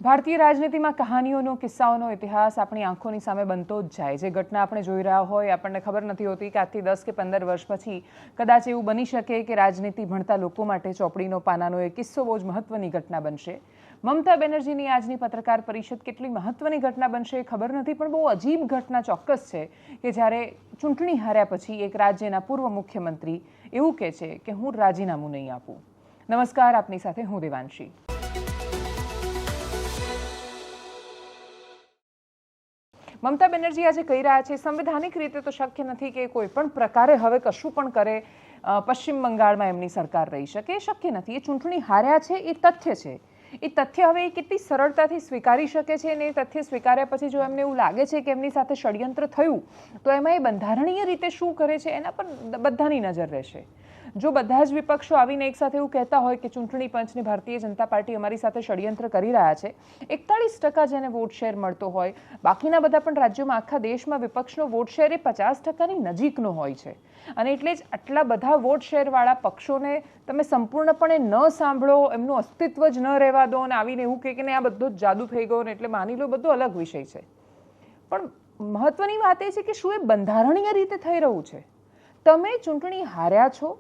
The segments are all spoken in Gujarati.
ભારતીય રાજનીતિમાં કહાનીઓનો કિસ્સાઓનો ઇતિહાસ આપણી આંખોની સામે બનતો જ જાય. જે ઘટના આપણે જોઈ રહ્યા હોય આપણને ખબર નથી હોતી કે આજથી 10 કે 15 વર્ષ પછી કદાચ એવું બની શકે કે રાજનીતિ ભણતા લોકો માટે ચોપડીનો પાનાનો એ કિસ્સો બહુ જ મહત્વની ઘટના બનશે. મમતા બેનર્જીની આજની પત્રકાર પરિષદ કેટલી મહત્વની ઘટના બનશે એ ખબર નથી, પણ બહુ અજીબ ઘટના ચોક્કસ છે કે જ્યારે ચૂંટણી હાર્યા પછી એક રાજ્યના પૂર્વ મુખ્યમંત્રી એવું કહે છે કે હું રાજીનામું નહીં આપું. નમસ્કાર, આપની સાથે હું દેવાંશી. મમતા બેનર્જી આજે કહી રહ્યા છે સંવૈધાનિક રીતે તો શક્ય નથી કે કોઈ પણ પ્રકારે હવે કશું પણ કરે પશ્ચિમ બંગાળમાં એમની સરકાર રહી શકે. એ શક્ય નથી. એ ચૂંટણી હાર્યા છે એ તથ્ય છે. એ તથ્ય હવે એ કેટલી સરળતાથી સ્વીકારી શકે છે અને એ તથ્ય સ્વીકાર્યા પછી જો એમને એવું લાગે છે કે એમની સાથે ષડયંત્ર થયું તો એમાં એ બંધારણીય રીતે શું કરે છે એના પર બધાની નજર રહેશે. જો બધા જ વિપક્ષો આવીને એકસાથે એવું કહેતા હોય કે ચૂંટણી પંચની ભારતીય જનતા પાર્ટી અમારી સાથે ષડયંત્ર કરી રહ્યા છે, 41% જેને વોટ શેર મળતો હોય, બાકીના બધા પણ રાજ્યોમાં આખા દેશમાં વિપક્ષનો વોટ શેર એ 50%ની નજીકનો હોય છે. અને એટલે જ આટલા બધા વોટ શેરવાળા પક્ષોને તમે સંપૂર્ણપણે ન સાંભળો, એમનું અસ્તિત્વ જ ન રહેવા દો અને આવીને એવું કહે કે આ બધો જ જાદુ થઈ ગયો ને એટલે માની લો, બધો અલગ વિષય છે. પણ મહત્વની વાત એ છે કે શું એ બંધારણીય રીતે થઈ રહ્યું છે? તમે ચૂંટણી હાર્યા છો,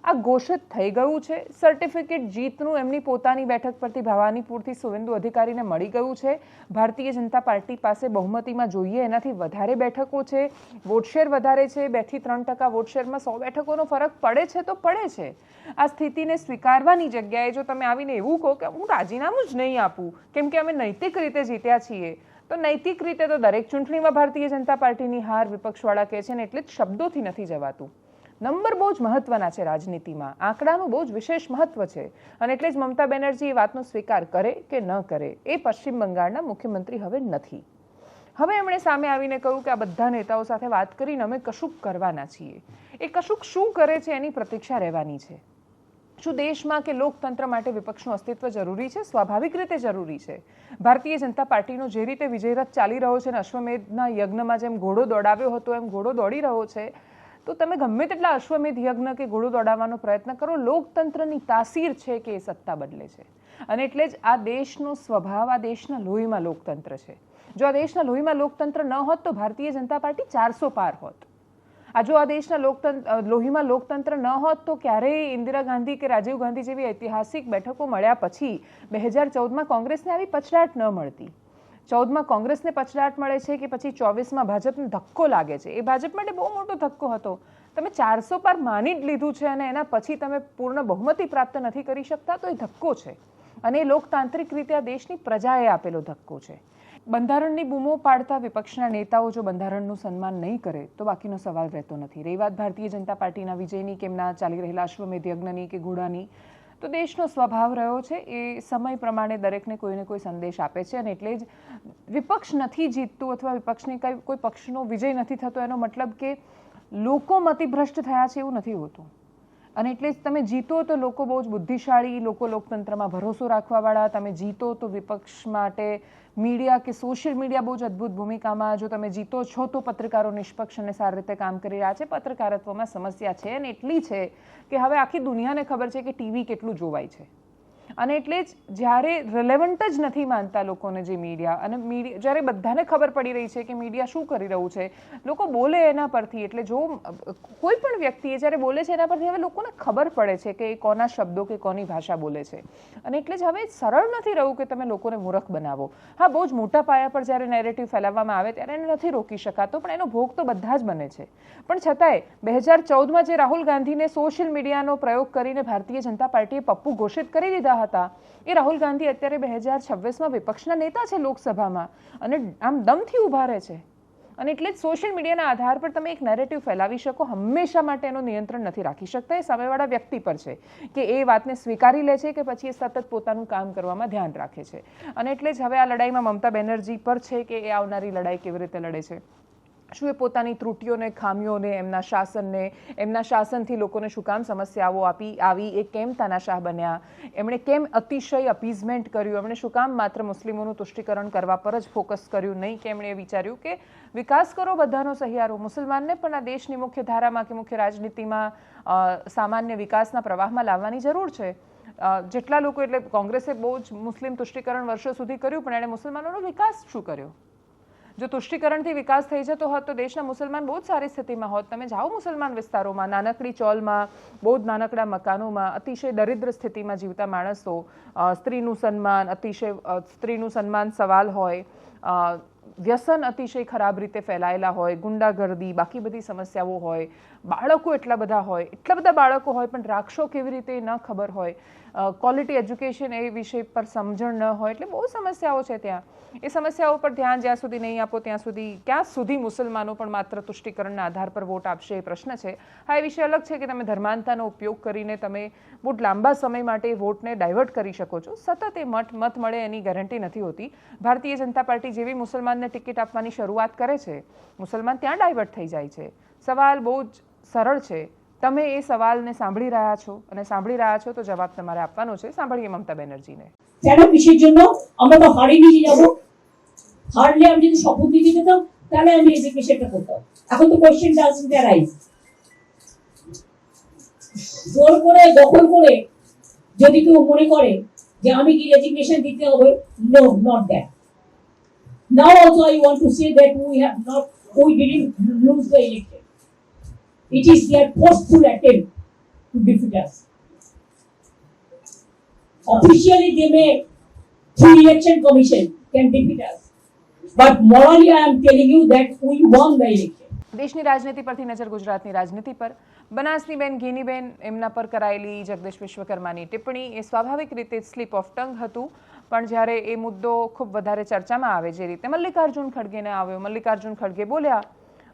આ ઘોષિત થઈ ગયું છે, સર્ટિફિકેટ જીતનું એમની પોતાની બેઠક પરથી ભવાનીપુરથી સુવેન્દુ અધિકારીને મળી ગયું છે. ભારતીય જનતા પાર્ટી પાસે બહુમતીમાં જોઈએ એનાથી વધારે બેઠકો છે, વોટશેર વધારે છે, 2 થી 3% વોટશેરમાં 100 બેઠકોનો ફરક પડે છે તો પડે છે. આ સ્થિતિને સ્વીકારવાની જગ્યાએ જો તમે આવીને એવું કહો કે હું રાજીનામું જ નહીં આપું કેમ કે અમે નૈતિક રીતે જીત્યા છીએ, તો નૈતિક રીતે તો દરેક ચૂંટણીમાં ભારતીય જનતા પાર્ટીની હાર વિપક્ષવાળા કહે છે ને એટલે જ શબ્દોથી નથી જવાતું. નંબર બહુ જ મહત્વના છે રાજનીતિમાં, આંકડાનું બહુ જ વિશેષ મહત્વ છે અને એટલે જ મમતા બેનર્જી એ વાતનો સ્વીકાર કરે કે ન કરે એ પશ્ચિમ બંગાળના મુખ્યમંત્રી હવે નથી. હવે એમણે સામે આવીને કહ્યું કે આ બધા નેતાઓ સાથે વાત કરીને અમે કશુંક કરવાના છીએ. એ કશુંક શું કરે છે એની પ્રતીક્ષા રહેવાની છે. શું દેશમાં કે લોકતંત્ર માટે વિપક્ષનું અસ્તિત્વ જરૂરી છે? સ્વાભાવિક રીતે જરૂરી છે. ભારતીય જનતા પાર્ટીનો જે રીતે વિજયરથ ચાલી રહ્યો છે અને અશ્વમેધના યજ્ઞમાં જેમ ઘોડો દોડાવ્યો હતો એમ ઘોડો દોડી રહ્યો છે, તો તમે ગમે તેટલા અશ્વમેધ યજ્ઞ કે ઘોડો દોડાવવાનો પ્રયત્ન કરો, લોકતંત્રની તાસીર છે કે એ સત્તા બદલે છે. અને એટલે જ આ દેશનો સ્વભાવ, આ દેશના લોહીમાં લોકતંત્ર છે. જો આ દેશના લોહીમાં લોકતંત્ર ન હોત તો ભારતીય જનતા પાર્ટી 400 પાર હોત. જો આ દેશના લોહીમાં લોકતંત્ર ન હોત તો ક્યારેય ઇન્દિરા ગાંધી કે રાજીવ ગાંધી જેવી ઐતિહાસિક બેઠકો મળ્યા પછી 2014માં કોંગ્રેસને આવી પછડાટ ન મળતી. 14માં કોંગ્રેસને પછડાટ મળે છે કે પછી 24માં ભાજપને ધક્કો લાગે છે. એ ભાજપ માટે બહુ મોટો ધક્કો હતો. તમે 400 પાર માની જ લીધું છે અને એના પછી તમે પૂર્ણ બહુમતી પ્રાપ્ત નથી કરી શકતા, તો એ ધક્કો છે અને એ લોકતાંત્રિક રીતે આ દેશની પ્રજાએ આપેલો ધક્કો છે. બંધારણની બૂમો પાડતા વિપક્ષના નેતાઓ જો બંધારણનું સન્માન નહીં કરે તો બાકીનો સવાલ રહેતો નથી. રહી વાત ભારતીય જનતા પાર્ટીના વિજયની કે એમના ચાલી રહેલા અશ્વમેધ યજ્ઞની કે ઘોડાની, તો દેશનો સ્વભાવ રહ્યો છે એ સમય પ્રમાણે દરેકને કોઈને કોઈ સંદેશ આપે છે અને એટલે જ વિપક્ષ નથી જીતતું અથવા વિપક્ષની કોઈ પક્ષનો વિજય નથી થતો એનો મતલબ કે લોકો મતિભ્રષ્ટ થયા છે એવું નથી હોતું. અને એટલે જ તમે જીતો તો લોકો બહુ જ બુદ્ધિશાળી, લોકો લોકતંત્રમાં ભરોસો રાખવાવાળા, તમે જીતો તો વિપક્ષ માટે મીડિયા કે સોશિયલ મીડિયા બહુ જ અદ્ભુત ભૂમિકામાં, જો તમે જીતો છો તો પત્રકારો નિષ્પક્ષ અને સારી રીતે કામ કરી રહ્યા છે. પત્રકારત્વમાં સમસ્યા છે અને એટલી છે કે હવે આખી દુનિયાને ખબર છે કે ટીવી કેટલું જોવાય છે અને એટલે જ જ્યારે રિલેવન્ટ જ નથી માનતા લોકોને જે મીડિયા, અને જ્યારે બધાને ખબર પડી રહી છે કે મીડિયા શું કરી રહ્યું છે, લોકો બોલે એના પરથી, એટલે જો કોઈ પણ વ્યક્તિ જ્યારે બોલે છે એના પરથી હવે લોકોને ખબર પડે છે કે એ કોના શબ્દો કે કોની ભાષા બોલે છે અને એટલે જ હવે સરળ નથી રહ્યું કે તમે લોકોને મૂર્ખ બનાવો. હા, બહુ જ મોટા પાયા પર જ્યારે નેરેટિવ ફેલાવવામાં આવે ત્યારે એને નથી રોકી શકાતો, પણ એનો ભોગ તો બધા જ બને છે. પણ છતાંય 2014માં જે રાહુલ ગાંધીને સોશિયલ મીડિયાનો પ્રયોગ કરીને ભારતીય જનતા પાર્ટીએ પપ્પુ ઘોષિત કરી દીધા હતા, એ રાહુલ ગાંધી અત્યારે 2026માં વિપક્ષના નેતા છે લોકસભામાં અને આમ દમથી ઊભા રહે છે. અને એટલે જ સોશિયલ મીડિયાના આધાર પર તમે એક નેરેટિવ ફેલાવી શકો, હંમેશા માટે એનું નિયંત્રણ નથી રાખી શકતા. એ સામેવાળા વ્યક્તિ પર છે કે એ વાતને સ્વીકારી લે છે કે પછી એ સતત પોતાનું કામ કરવામાં ધ્યાન રાખે છે. અને એટલે જ હવે આ લડાઈમાં મમતા બેનર્જી પર છે કે એ આવનારી લડાઈ કેવી રીતે લડે છે. શું એ પોતાની ત્રુટીઓને, ખામીઓને, એમના શાસનને, એમના શાસનથી લોકોને શું કામ સમસ્યાઓ આવી, એ કેમ તાનાશાહ બન્યા, એમણે કેમ અતિશય અપીઝમેન્ટ કર્યું, એમણે શું કામ માત્ર મુસ્લિમોનું તુષ્ટિકરણ કરવા પર જ ફોકસ કર્યું નહીં કે એમણે વિચાર્યું કે વિકાસ કરો, બધાનો સહિયારો, મુસલમાનને પણ આ દેશની મુખ્ય ધારામાં કે મુખ્ય રાજનીતિમાં સામાન્ય વિકાસના પ્રવાહમાં લાવવાની જરૂર છે. જેટલા લોકો, એટલે કોંગ્રેસે બહુ જ મુસ્લિમ તુષ્ટિકરણ વર્ષો સુધી કર્યું, પણ એણે મુસલમાનોનો વિકાસ શું કર્યો? જો તુષ્ટિકરણથી વિકાસ થઈ જતો હોત તો દેશના મુસલમાન બહુ જ સારી સ્થિતિમાં હોત. તમે જાઓ મુસલમાન વિસ્તારોમાં, નાનકડી ચોલમાં, બહુ જ નાનકડા મકાનોમાં, અતિશય દરિદ્ર સ્થિતિમાં જીવતા માણસો, સ્ત્રીનું સન્માન સવાલ હોય, વ્યસન અતિશય ખરાબ રીતે ફેલાયેલા હોય, ગુંડાગર્દી, બાકી બધી સમસ્યાઓ હોય, બાળકો એટલા બધા બાળકો હોય પણ રાખશો કેવી રીતે ન ખબર હોય, ક્વોલિટી એજ્યુકેશન એ વિષય પર સમજણ ન હોય, એટલે બહુ સમસ્યાઓ છે ત્યાં. એ સમસ્યાઓ પર ધ્યાન જ્યાં સુધી નહીં આપો ત્યાં સુધી ક્યાં સુધી મુસલમાનો પણ માત્ર તુષ્ટિકરણના આધાર પર વોટ આપશે એ પ્રશ્ન છે. હા, એ વિષય અલગ છે કે તમે ધર્માંતાનો ઉપયોગ કરીને તમે બહુ લાંબા સમય માટે વોટને ડાયવર્ટ કરી શકો છો. સતત એ મત મળે એની ગેરંટી નથી હોતી. ભારતીય જનતા પાર્ટી જેવી મુસલમાનને ટિકિટ આપવાની શરૂઆત કરે છે, મુસલમાન ત્યાં ડાયવર્ટ થઈ જાય છે. સવાલ બહુ જ સરળ છે. તમે એ સવાલને સાંભળી રહ્યા છો અને સાંભળી રહ્યા છો તો જવાબ તમારે આપવાનો છે. સાંભળીએ মমতা ব্যানার্জিને. কেন কিসের জন্য আমরা তো হারিয়ে নিয়ে যাবো? হারলে আমি যদি শপথ দিতে যেতাম তাহলে আমি এডুকেশনটা করতাম। এখন তো কোশ্চেন ডাজন্ট অ্যারাইজ। জোর করে দখল করে যদি কেউ মনে করে যে আমি কি রেজিগনেশন দিতে হবে, no, not that. Now also I want to say that we didn't lose the election. It is their forceful attempt to defeat us. Officially, they may, through election commission, can defeat us. But morally, I am telling you that we won the election. દેશની રાજનીતિ પરથી નજર ગુજરાતની રાજનીતિ પર. બનાસનીબેન ઘેનીબેન એમના પર કરાયેલી જગદીશ વિશ્વકર્માની ટિપ્પણી એ સ્વાભાવિક રીતે સ્લીપ ઓફ ટંગ હતું, પણ જ્યારે એ મુદ્દો ખૂબ વધારે ચર્ચામાં આવે, જે રીતે મલ્લિકાર્જુન ખડગેને આવ્યો, મલ્લિકાર્જુન ખડગે બોલ્યા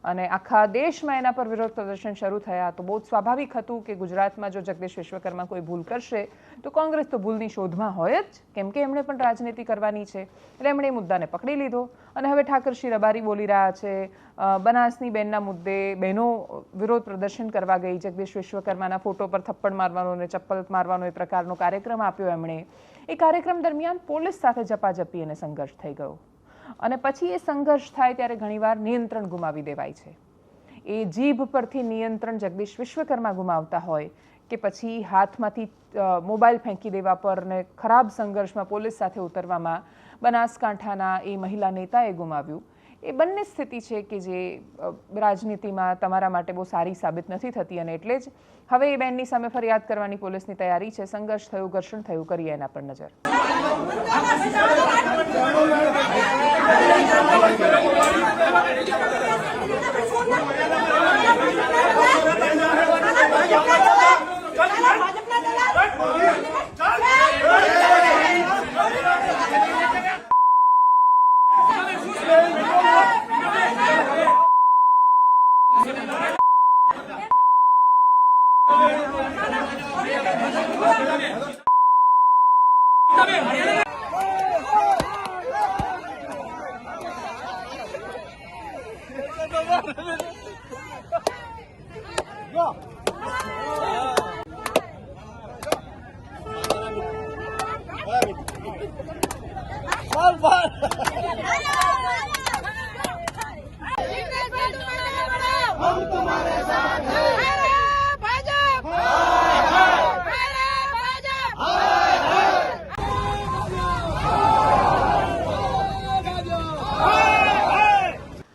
અને આખા દેશમાં એના પર વિરોધ પ્રદર્શન શરૂ થયા, તો બહુ જ સ્વાભાવિક હતું કે ગુજરાતમાં જો જગદીશ વિશ્વકર્મા કોઈ ભૂલ કરશે તો કોંગ્રેસ તો ભૂલની શોધમાં હોય જ, કેમ કે એમણે પણ રાજનીતિ કરવાની છે. એટલે એમણે એ મુદ્દાને પકડી લીધો અને હવે ઠાકરશી રબારી બોલી રહ્યા છે. બનાસની બેનના મુદ્દે બહેનો વિરોધ પ્રદર્શન કરવા ગઈ, જગદીશ વિશ્વકર્માના ફોટો પર થપ્પડ મારવાનો અને ચપ્પલ મારવાનો એ પ્રકારનો કાર્યક્રમ આપ્યો એમણે. એ કાર્યક્રમ દરમિયાન પોલીસ સાથે ઝપાઝપી અને સંઘર્ષ થઈ ગયો અને પછી એ સંઘર્ષ થાય ત્યારે ઘણીવાર નિયંત્રણ ગુમાવી દેવાય છે. એ જીભ પરથી નિયંત્રણ જગદીશ વિશ્વકર્મા ગુમાવતા હોય કે પછી હાથમાંથી મોબાઈલ ફેંકી દેવા પર ને ખરાબ સંઘર્ષમાં પોલીસ સાથે ઉતરવામાં બનાસકાંઠાના એ મહિલા નેતાએ ગુમાવ્યું. એ બંને સ્થિતિ છે કે જે રાજનીતિમાં તમારા માટે બહુ સારી સાબિત નથી થતી અને એટલે જ હવે એ બેનની સામે ફરિયાદ કરવાની પોલીસની તૈયારી છે. સંઘર્ષ થયું, ઘર્ષણ થયું, કરીએ એના પર નજર.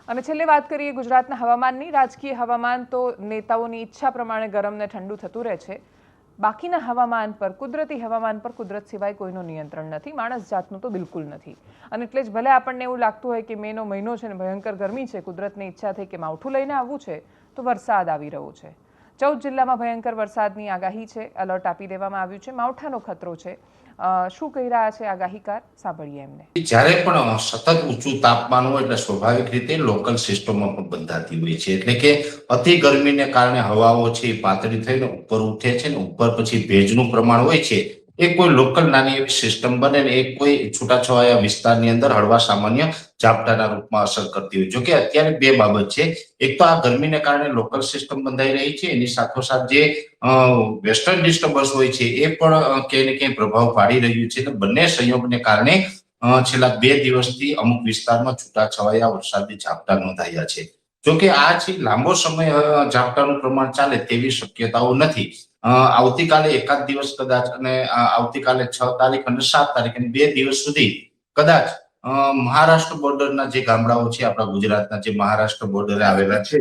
અને છેલ્લે વાત કરીએ ગુજરાતના હવામાનની. રાજકીય હવામાન તો નેતાઓની ઈચ્છા પ્રમાણે ગરમ ને ઠંડુ થતું રહે છે. બાકીના હવામાન પર, કુદરતી હવામાન પર કુદરત સિવાય કોઈનું નિયંત્રણ નથી, માણસ જાતનું તો બિલકુલ નથી. અને એટલે જ ભલે આપણને એવું લાગતું હોય કે મેનો મહિનો છે ને ભયંકર ગરમી છે, કુદરતની ઈચ્છા થઈ કે માવઠું લઈને આવવું છે તો વરસાદ આવી રહ્યો છે. 14 જિલ્લામાં ભયંકર વરસાદની આગાહી છે, એલર્ટ આપી દેવામાં આવ્યું છે, માવઠાનો ખતરો છે. શું કહી રહ્યા છે આગાહીકાર, સાંભળીએ એમને. જ્યારે પણ સતત ઊંચું તાપમાન હોય એટલે સ્વાભાવિક રીતે લોકલ સિસ્ટમો પણ બંધાતી હોય છે, એટલે કે અતિ ગરમીને કારણે હવાઓ છે પાતળી થઈને ઉપર ઉઠે છે ને ઉપર પછી ભેજનું પ્રમાણ હોય છે એ કોઈ લોકલ નાની એવી સિસ્ટમ બને ને એ કોઈ છૂટાછવાયા વિસ્તારની અંદર હળવા સામાન્ય ઝાપટાના રૂપમાં અસર કરતી હોય. જોકે અત્યારે બે બાબત છે. એક તો આ ગરમીને કારણે લોકલ સિસ્ટમ બંધાઈ રહી છે, એની સાથોસાથ જે વેસ્ટર્ન ડિસ્ટર્બન્સ હોય છે એ પણ ક્યાંય ને ક્યાંય પ્રભાવ પાડી રહ્યું છે. એટલે બંને સંયોગને કારણે છેલ્લા 2 દિવસથી અમુક વિસ્તારમાં છૂટાછવાયા વરસાદી ઝાપટા નોંધાયા છે. જોકે આ છે લાંબો સમય ઝાપટાનું પ્રમાણ ચાલે તેવી શક્યતાઓ નથી. આવતીકાલે એકાદ દિવસ કદાચ અને આવતીકાલે 6 તારીખ અને 7 તારીખ અને 2 દિવસ સુધી કદાચ મહારાષ્ટ્ર બોર્ડરના જે ગામડાઓ છે, આપણા ગુજરાતના જે મહારાષ્ટ્ર બોર્ડરે આવેલા છે,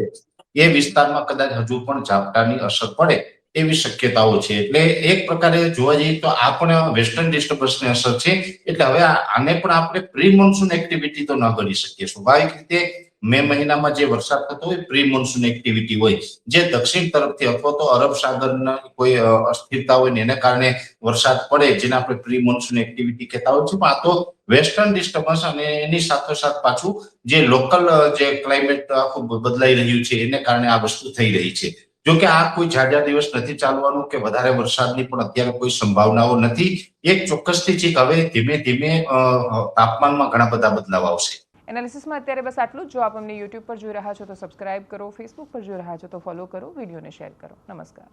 એ વિસ્તારમાં કદાચ હજુ પણ ઝાપટાની અસર પડે એવી શક્યતાઓ છે. એટલે એક પ્રકારે જોવા જઈએ તો આ પણ વેસ્ટર્ન ડિસ્ટર્બન્સની અસર છે. એટલે હવે આને પણ આપણે પ્રી મોન્સૂન એક્ટિવિટી તો ન ગણી શકીએ. સ્વાભાવિક રીતે મે મહિનામાં જે વરસાદ થતો હોય, પ્રી મોન્સૂન એક્ટિવિટી હોય, જે દક્ષિણ તરફથી અથવા તો અરબ સાગરના કોઈ અસ્થિરતા હોય ને એને કારણે વરસાદ પડે, જેને આપણે પ્રી મોન્સૂન એક્ટિવિટી કહેતા હોય છે. પણ આ તો વેસ્ટર્ન ડિસ્ટર્બન્સ અને એની સાથોસાથ પાછું જે લોકલ જે ક્લાઇમેટ આખું બદલાઈ રહ્યું છે એને કારણે આ વસ્તુ થઈ રહી છે. જો કે આ કોઈ ઝાઝા દિવસ નથી ચાલવાનું કે વધારે વરસાદની પણ અત્યારે કોઈ સંભાવનાઓ નથી. એક ચોક્કસથી છે કે હવે ધીમે ધીમે તાપમાનમાં ઘણા બધા બદલાવ આવશે. એનાલિસિસમાં અત્યારે બસ આટલું જ. જો આપ અમને યુટ્યુબ પર જોઈ રહ્યા છો તો સબસ્ક્રાઇબ કરો, ફેસબુક પર જોઈ રહ્યા છો તો ફોલો કરો, વિડીયોને શેર કરો. નમસ્કાર.